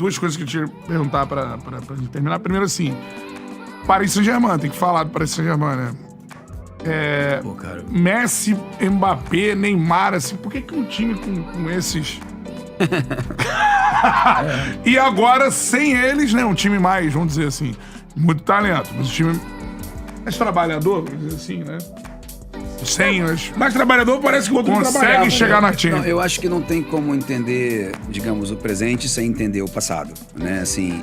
duas coisas que eu tinha que perguntar pra gente terminar. Primeiro, assim, Paris Saint-Germain, tem que falar do Paris Saint-Germain, né? Pô, cara. Messi, Mbappé, Neymar, assim, por que um time com esses... E agora, sem eles, né, um time mais, vamos dizer assim, muito talento, mas um time mais trabalhador, vamos dizer assim, né? Sem os... Mais trabalhador parece que o outro não trabalhava, Consegue né? chegar na Champions. Não, eu acho que não tem como entender, digamos, o presente sem entender o passado, né? Assim,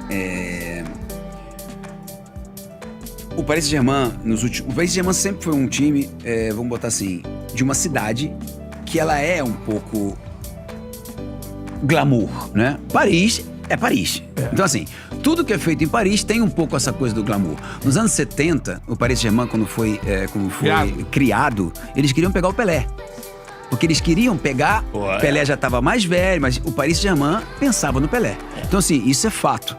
o Paris Saint-Germain, o Paris Saint-Germain sempre foi um time, vamos botar assim, de uma cidade que ela é um pouco glamour, né? Paris é Paris. Então, assim, tudo que é feito em Paris tem um pouco essa coisa do glamour. Nos anos 70, o Paris Saint-Germain, quando foi criado, eles queriam pegar o Pelé. Porque eles queriam pegar... Pelé já estava mais velho, mas o Paris Saint-Germain pensava no Pelé. Então, assim, isso é fato.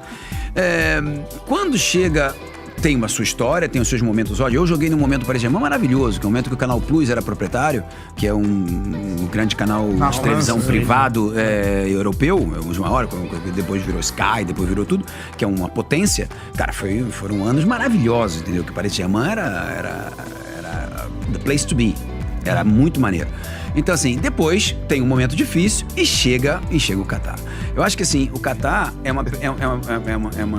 Quando chega... Tem uma sua história, tem os seus momentos ótimos. Eu joguei num momento, Paris Saint-Germain, maravilhoso, que é o momento que o Canal Plus era proprietário, que é um grande canal de televisão privado europeu, um dos maiores, depois virou Sky, depois virou tudo, que é uma potência. Cara, foram anos maravilhosos, entendeu? Que Paris Saint-Germain era the place to be. Era muito maneiro. Então, assim, depois tem um momento difícil e chega o Catar. Eu acho que, assim, o Catar é uma...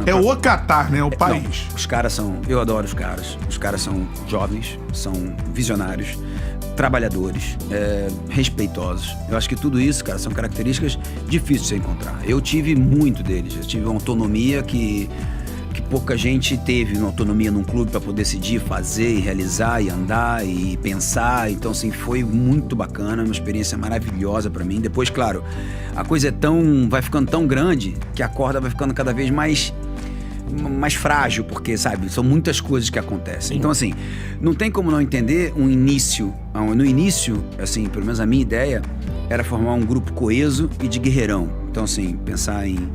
É o Catar, né? O país. Não, os caras são... Eu adoro os caras. Os caras são jovens, são visionários, trabalhadores, respeitosos. Eu acho que tudo isso, cara, são características difíceis de se encontrar. Eu tive muito deles. Eu tive uma autonomia que pouca gente teve, uma autonomia num clube para poder decidir, fazer, e realizar, e andar, e pensar. Então, assim, foi muito bacana, uma experiência maravilhosa para mim. Depois, claro, a coisa vai ficando tão grande que a corda vai ficando cada vez mais frágil, porque, sabe, são muitas coisas que acontecem. Então, assim, não tem como não entender um início. No início, assim, pelo menos a minha ideia era formar um grupo coeso e de guerreirão. Então, assim, pensar em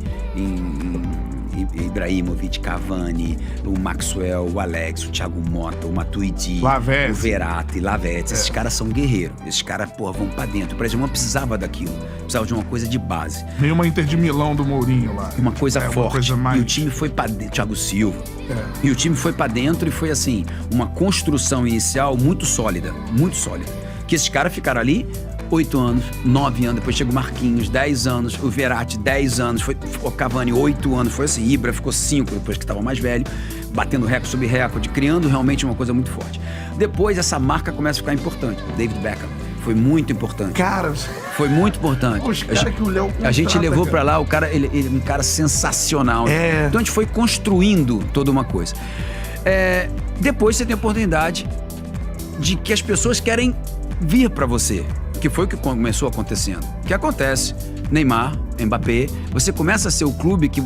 Ibrahimovic, Cavani, o Maxwell, o Alex, o Thiago Motta, o Matuidi, Lavezzi. o Verratti, Lavezzi. Esses caras são guerreiros. Esses caras, vão pra dentro. O Brasil não precisava daquilo. Precisava de uma coisa de base. Meio uma Inter de Milão do Mourinho lá. Uma coisa forte. Uma coisa mais... E o time foi pra dentro. Thiago Silva. E o time foi pra dentro e foi, assim, uma construção inicial muito sólida. Muito sólida. Que esses caras ficaram ali 8 anos, 9 anos, depois chega o Marquinhos, 10 anos, o Verratti, 10 anos, o Cavani, 8 anos, foi assim, Ibra ficou 5 depois que estava mais velho, batendo recorde sobre recorde, criando realmente uma coisa muito forte. Depois essa marca começa a ficar importante. David Beckham foi muito importante. Cara, foi muito importante. Os caras que o Léo contrata, a gente levou pra lá, o cara, ele é um cara sensacional. Então a gente foi construindo toda uma coisa. Depois você tem a oportunidade de que as pessoas querem vir pra você. Que foi o que começou acontecendo. O que acontece? Neymar, Mbappé, você começa a ser o clube que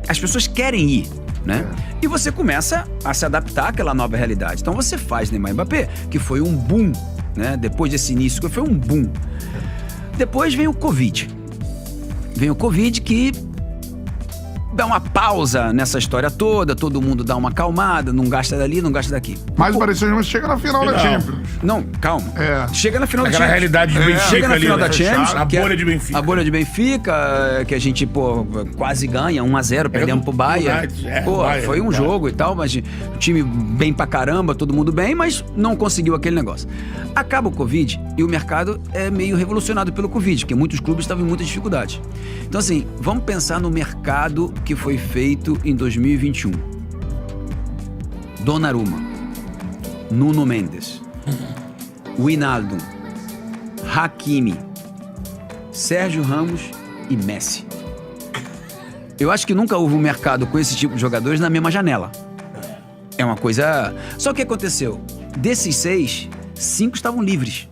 as pessoas querem ir, né? E você começa a se adaptar àquela nova realidade. Então você faz Neymar e Mbappé, que foi um boom, né? Depois desse início, que foi um boom. Depois vem o Covid. Vem o Covid que dá uma pausa nessa história toda, todo mundo dá uma acalmada, não gasta dali, não gasta daqui. Mas o Paris Saint-Germain chega na final da Champions. Não, calma. Chega na final da Aquela Champions. realidade de Benfica Chega na ali, final né? da Champions. A bolha de Benfica. A bolha de Benfica, que a gente, quase ganha, 1-0, perdemos pro Bahia. Bahia, foi um jogo e tal, mas o time bem pra caramba, todo mundo bem, mas não conseguiu aquele negócio. Acaba o Covid e o mercado é meio revolucionado pelo Covid, porque muitos clubes estavam em muitas dificuldades. Então, assim, vamos pensar no mercado que foi feito em 2021. Donnarumma, Nuno Mendes, Wijnaldum, Hakimi, Sérgio Ramos e Messi. Eu acho que nunca houve um mercado com esse tipo de jogadores na mesma janela. É uma coisa... Só que o que aconteceu? Desses 6, 5 estavam livres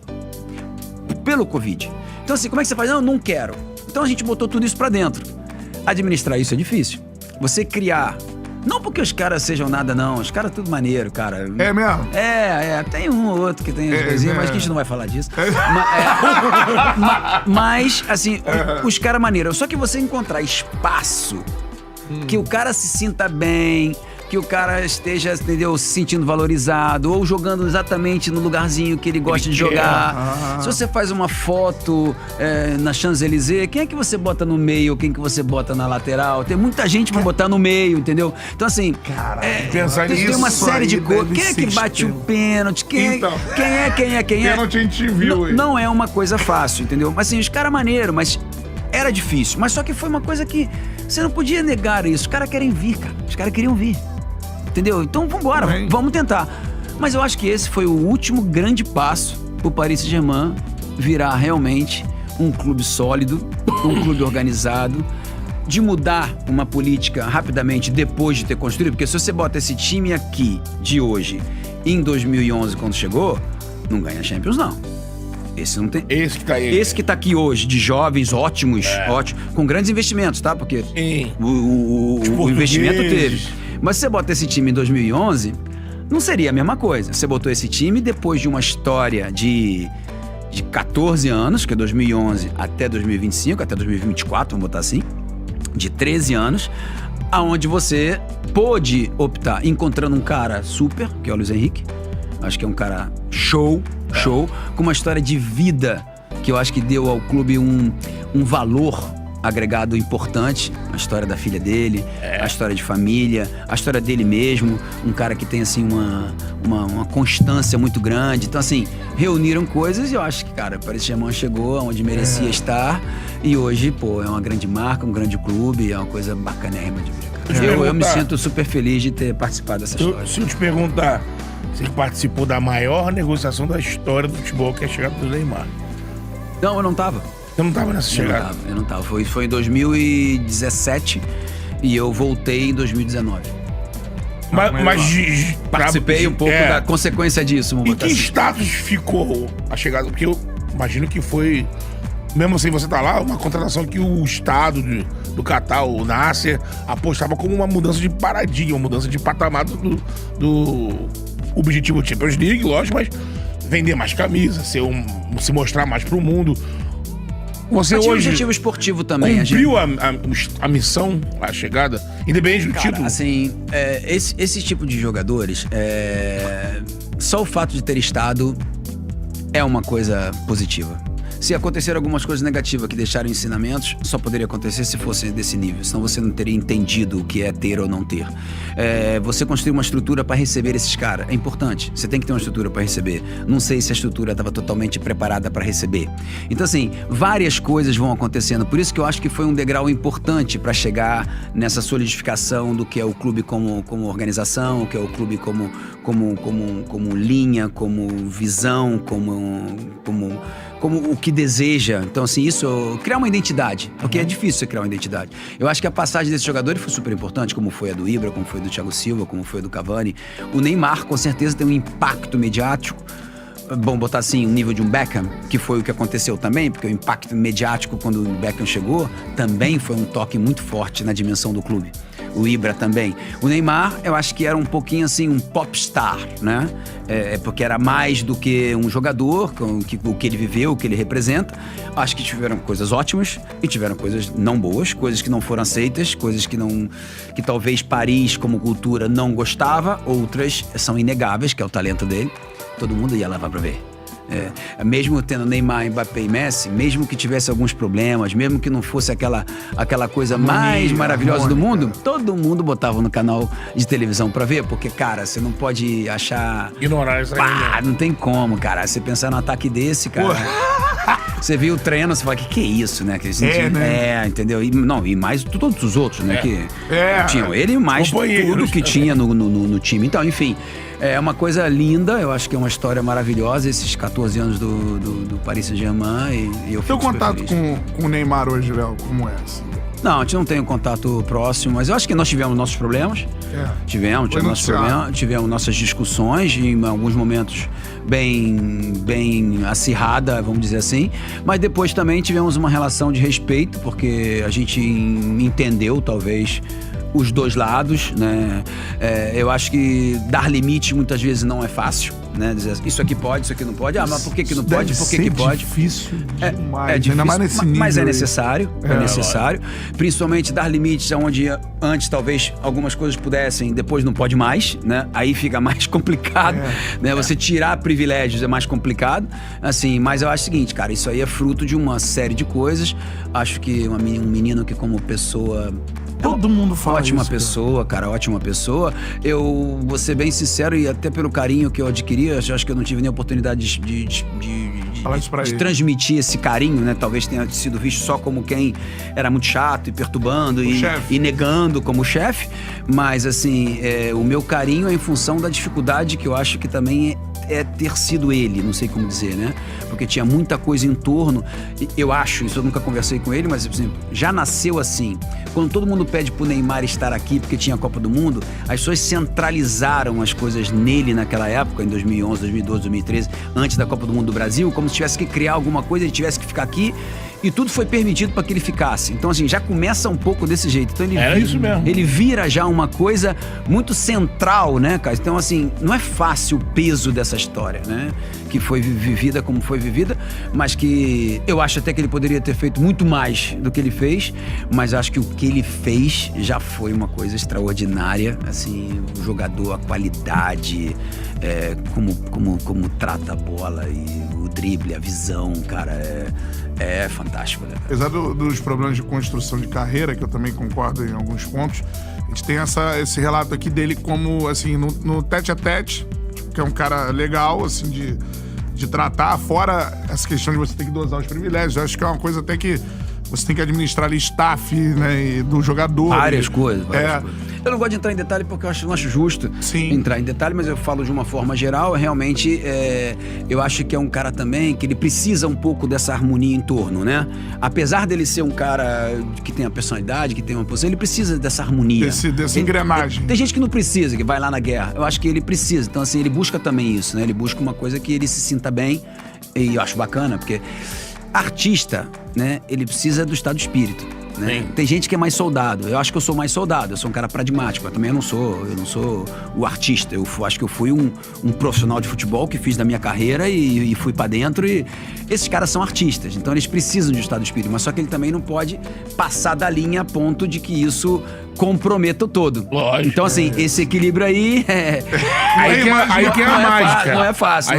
pelo Covid. Então, assim, como é que você faz? Não quero. Então a gente botou tudo isso pra dentro. Administrar isso é difícil. Você criar... Não porque os caras sejam nada, não. Os caras tudo maneiro, cara. É mesmo? Tem um ou outro que tem as coisinhas, mas que a gente não vai falar disso. Mas, assim, os caras maneiros. Só que você encontrar espaço que o cara se sinta bem, que o cara esteja, entendeu, se sentindo valorizado ou jogando exatamente no lugarzinho que ele gosta de jogar. Se você faz uma foto na Champs-Élysées, quem é que você bota no meio, quem que você bota na lateral? Tem muita gente pra botar no meio, entendeu? Então assim, tem uma série de coisas. Quem é que bate o pênalti? Quem é? Pênalti a gente viu aí. Não é uma coisa fácil, entendeu? Mas assim, os caras maneiro, mas era difícil. Mas só que foi uma coisa que você não podia negar isso. Os caras querem vir, cara. Os caras queriam vir. Entendeu? Então vambora, vamos tentar. Mas eu acho que esse foi o último grande passo pro Paris Saint-Germain virar realmente um clube sólido, um clube organizado, de mudar uma política rapidamente depois de ter construído. Porque se você bota esse time aqui de hoje em 2011, quando chegou, não ganha Champions, não. Esse não tem. Esse que tá aí. Esse que tá aqui hoje, de jovens ótimos, com grandes investimentos, tá? Porque o investimento teve. Mas se você bota esse time em 2011, não seria a mesma coisa. Você botou esse time depois de uma história de 14 anos, que é 2011 até 2025, até 2024, vamos botar assim, de 13 anos, aonde você pôde optar encontrando um cara super, que é o Luiz Henrique. Acho que é um cara show, com uma história de vida que eu acho que deu ao clube um valor agregado importante. A história da filha dele, a história de família, a história dele mesmo, um cara que tem assim uma constância muito grande. Então assim, reuniram coisas e eu acho que, cara, o Paris Saint-Germain chegou onde merecia estar e hoje, pô, é uma grande marca, um grande clube, é uma coisa bacanérrima de ver, cara. Eu me sinto super feliz de ter participado dessa história. Se eu te perguntar, você participou da maior negociação da história do futebol, que é a chegada do Neymar. Não, eu não tava. Você não tava nessa chegada? Eu não tava. Foi em 2017 e eu voltei em 2019. Mas participei um pouco da consequência disso. Em que status ficou a chegada? Porque eu imagino que foi, mesmo assim você tá lá, uma contratação que o Estado do Catar, o Nasser, apostava como uma mudança de paradigma, uma mudança de patamar do objetivo Champions League, lógico, mas vender mais camisas, se mostrar mais pro mundo. Você tinha hoje objetivo esportivo também. Cumpriu a missão, a chegada, independente do título? Assim, esse tipo de jogadores, só o fato de ter estado é uma coisa positiva. Se acontecer algumas coisas negativas que deixaram ensinamentos, só poderia acontecer se fosse desse nível. Senão você não teria entendido o que é ter ou não ter. Você construir uma estrutura para receber esses caras é importante. Você tem que ter uma estrutura para receber. Não sei se a estrutura estava totalmente preparada para receber. Então assim, várias coisas vão acontecendo. Por isso que eu acho que foi um degrau importante para chegar nessa solidificação do que é o clube como organização, o que é o clube como linha, como visão, como o que deseja. Então, assim, isso... Criar uma identidade. Porque é difícil você criar uma identidade. Eu acho que a passagem desse jogador foi super importante, como foi a do Ibra, como foi a do Thiago Silva, como foi a do Cavani. O Neymar, com certeza, tem um impacto mediático. Bom, botar assim, o nível de um Beckham, que foi o que aconteceu também, porque o impacto mediático quando o Beckham chegou, também foi um toque muito forte na dimensão do clube. O Ibra também. O Neymar, eu acho que era um pouquinho assim, um popstar, né? Porque era mais do que um jogador, o que ele viveu, o que ele representa. Acho que tiveram coisas ótimas e tiveram coisas não boas, coisas que não foram aceitas, coisas que talvez Paris, como cultura, não gostava, outras são inegáveis, que é o talento dele. Todo mundo ia lá pra ver. Mesmo tendo Neymar, Mbappé e Messi, mesmo que tivesse alguns problemas, mesmo que não fosse aquela coisa mais maravilhosa do mundo, todo mundo botava no canal de televisão pra ver, porque, cara, você não pode achar... Ignorar isso aí. Não tem como, cara. Você pensar num ataque desse, cara... Você viu o treino, você fala, que é isso, né? Entendeu? E mais todos os outros, né? Tinham ele e mais tudo que tinha no time. Então, enfim... É uma coisa linda, eu acho que é uma história maravilhosa, esses 14 anos do Paris Saint-Germain e eu fico Teu contato com o Neymar hoje, Léo, como é? Assim? Não, a gente não tem um contato próximo, mas eu acho que nós tivemos nossos problemas. Tivemos nossos problemas, tivemos nossas discussões, em alguns momentos bem acirrada, vamos dizer assim. Mas depois também tivemos uma relação de respeito, porque a gente entendeu, talvez, os dois lados, né? Eu acho que dar limite muitas vezes não é fácil, né? Dizer isso aqui pode, isso aqui não pode. Ah, mas por que não pode? Por que pode? Difícil demais. É difícil, ainda mais nesse nível. mas é aí. necessário, principalmente dar limites aonde antes talvez algumas coisas pudessem, depois não pode mais, né? Aí fica mais complicado, né? Você tirar privilégios é mais complicado, assim, mas eu acho o seguinte, cara, isso aí é fruto de uma série de coisas. Acho que um menino que como pessoa... Todo mundo fala ótima isso, pessoa, cara, ótima pessoa. Eu vou ser bem sincero e até pelo carinho que eu adquiri, eu acho que eu não tive nem oportunidade de transmitir esse carinho, né? Talvez tenha sido visto só como quem era muito chato e perturbando e negando como chefe. Mas, assim, o meu carinho é em função da dificuldade que eu acho que também é ter sido ele, não sei como dizer, né? Porque tinha muita coisa em torno. Eu acho, isso eu nunca conversei com ele, mas, por exemplo, já nasceu assim. Quando todo mundo pede pro Neymar estar aqui porque tinha a Copa do Mundo, as pessoas centralizaram as coisas nele naquela época, em 2011, 2012, 2013, antes da Copa do Mundo do Brasil, como se tivesse que criar alguma coisa, ele tivesse que ficar aqui. E tudo foi permitido para que ele ficasse. Então, assim, já começa um pouco desse jeito. Então, isso mesmo. Ele vira já uma coisa muito central, né, cara? Então, assim, não é fácil o peso dessa história, né? Que foi vivida como foi vivida, mas que eu acho até que ele poderia ter feito muito mais do que ele fez, mas acho que o que ele fez já foi uma coisa extraordinária. Assim, o jogador, a qualidade, como trata a bola e o drible, a visão, cara, é fantástico, né? Apesar dos problemas de construção de carreira, que eu também concordo em alguns pontos, a gente tem esse relato aqui dele como, assim, no tete-a-tete, que é um cara legal, assim, de tratar, fora essa questão de você ter que dosar os privilégios. Eu acho que é uma coisa até que você tem que administrar ali staff, né, e do jogador. Várias coisas. Eu não gosto de entrar em detalhe porque eu não acho justo entrar em detalhe, mas eu falo de uma forma geral. Realmente, eu acho que é um cara também que ele precisa um pouco dessa harmonia em torno, né? Apesar dele ser um cara que tem a personalidade, que tem uma posição, ele precisa dessa harmonia. Dessa engrenagem. Tem gente que não precisa, que vai lá na guerra. Eu acho que ele precisa. Então, assim, ele busca também isso, né? Ele busca uma coisa que ele se sinta bem. E eu acho bacana, porque artista, né? Ele precisa do estado de espírito. Né? Tem gente que é mais soldado. Eu acho que eu sou mais soldado. Eu sou um cara pragmático. Mas também eu não sou o artista. Eu acho que eu fui um profissional de futebol que fiz da minha carreira e fui pra dentro. E esses caras são artistas. Então eles precisam de estado de espírito. Mas só que ele também não pode passar da linha a ponto de que isso comprometa o todo. Lógico. Então, assim, esse equilíbrio aí aí que é a mágica. Não é fácil.